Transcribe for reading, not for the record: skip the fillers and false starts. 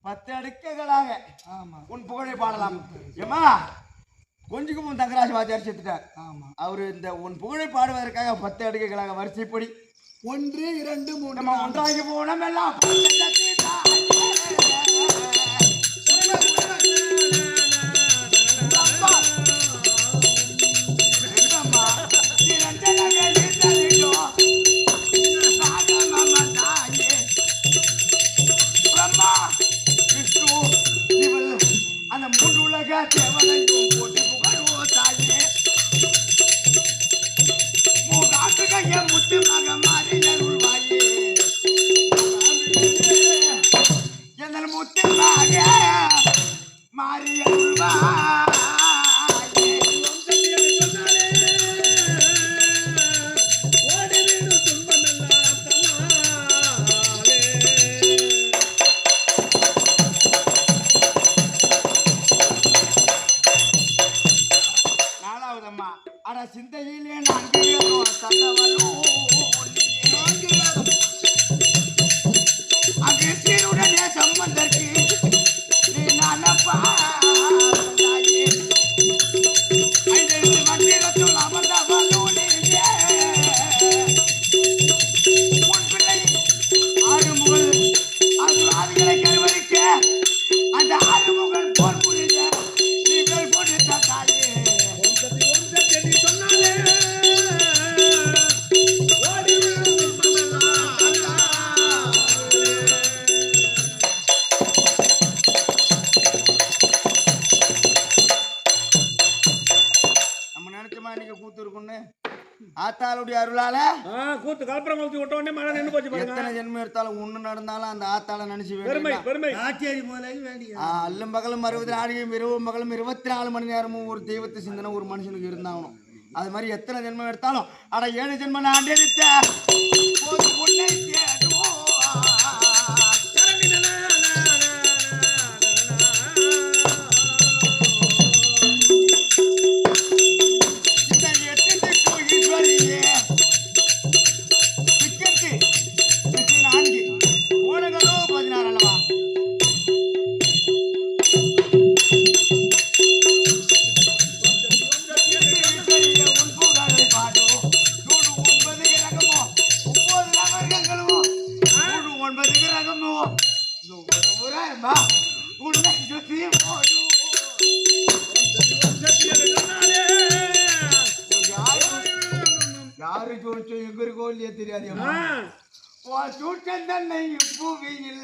10 அடுக்குகளாக ஆமா உன் புகழை பாடலாம். ஏமா கொஞ்சம் உன் தங்கராஜ் வாத்தியார் செத்துட்டார். ஆமா அவரு இந்த உன் புகழை பாடுவதற்காக 10 அடுக்குகளாக வரிசைப்படி 1 2 3 நம்ம ஒன்றாகி போனோம் எல்லாம். அந்த 3 உலக தேவனையும் போட்டு புகழ்வோ தாயே மூகாட்டுகைய முத்துமாக மாறி அருள்வாயே எங்கள் முத்துமாக மாறி அருள்வாயே. சிந்தையிலே அகிருடனே சம்பந்தற்கு நீ நானப்பா மந்திரத்துள் அமர்ந்தவனே உன் பிள்ளை ஆறுமுகல் ஆதிகளை கருவறிக்க அந்த ஆறுமுகல் போர் புரிந்த நீங்கள் கொடுத்த தாயே ஆத்தாளுடைய அருளால கூத்து கலப்பரம் ஊத்தி விட்ட உடனே மழை நின்று போச்சு பாருங்க. எத்தனை ஜென்மம் எடுத்தாலும் ஒண்ணு நடந்தாலும் அந்த ஆத்தாள நினைச்சு பெருமை பெருமை ஆச்சேரி முதலே வேண்டிய அல்லும் பகலும் 60 நாளையும் இரவும் பகலும் 24 மணி நேரமும் ஒரு தெய்வத்தை சிந்தனை ஒரு மனுஷனுக்கு இருந்தாகணும். அது மாதிரி எத்தனை ஜென்மம் எடுத்தாலும் அட 7 ஜென்மம் நான் எடுத்த ஒரு பொண்ணை தேடுவோம். யாரு சொல்லிச்சோ எங்க இருக்கோ இல்லையே தெரியாது. பூவியில்